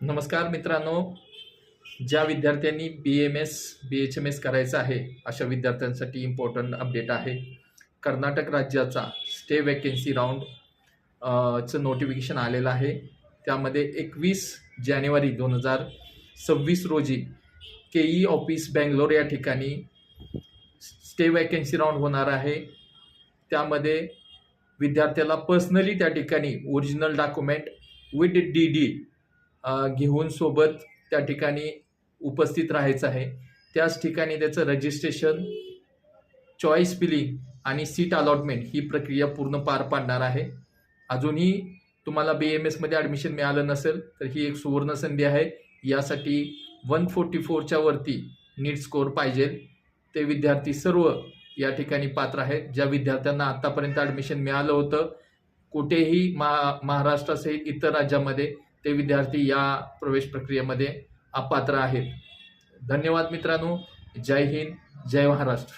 नमस्कार मित्रांनो, ज्या विद्यार्थ्यांनी BMS BHMS करायचं आहे अशा विद्यार्थ्यांसाठी इम्पॉर्टंट अपडेट आहे. कर्नाटक राज्याचा स्टे वॅकन्सी राऊंड चं नोटिफिकेशन आलेलं आहे. त्यामध्ये 21 जानेवारी 2026 रोजी KE ऑफिस बँगलोर या ठिकाणी स्टे वॅकन्सी राऊंड होणार आहे. त्यामध्ये विद्यार्थ्याला पर्सनली त्या ठिकाणी ओरिजिनल डॉक्युमेंट विथ DD घेऊन सोबत त्या ठिकाणी उपस्थित राहायचं आहे. त्याच ठिकाणी त्याचं रजिस्ट्रेशन, चॉईस फिलिंग आणि सीट अलॉटमेंट ही प्रक्रिया पूर्ण पार पाडणार आहे. अजूनही तुम्हाला BMS मध्ये ॲडमिशन मिळालं नसेल तर ही एक सुवर्ण संधी आहे. यासाठी 144च्या वरती नीट स्कोअर पाहिजे. ते विद्यार्थी सर्व या ठिकाणी पात्र आहेत. ज्या विद्यार्थ्यांना आतापर्यंत ॲडमिशन मिळालं होतं कुठेही महाराष्ट्रासहित इतर राज्यामध्ये, ते विद्यार्थी या प्रवेश प्रक्रियेमध्ये अपात्र आहेत. धन्यवाद मित्रांनो. जय हिंद, जय महाराष्ट्र.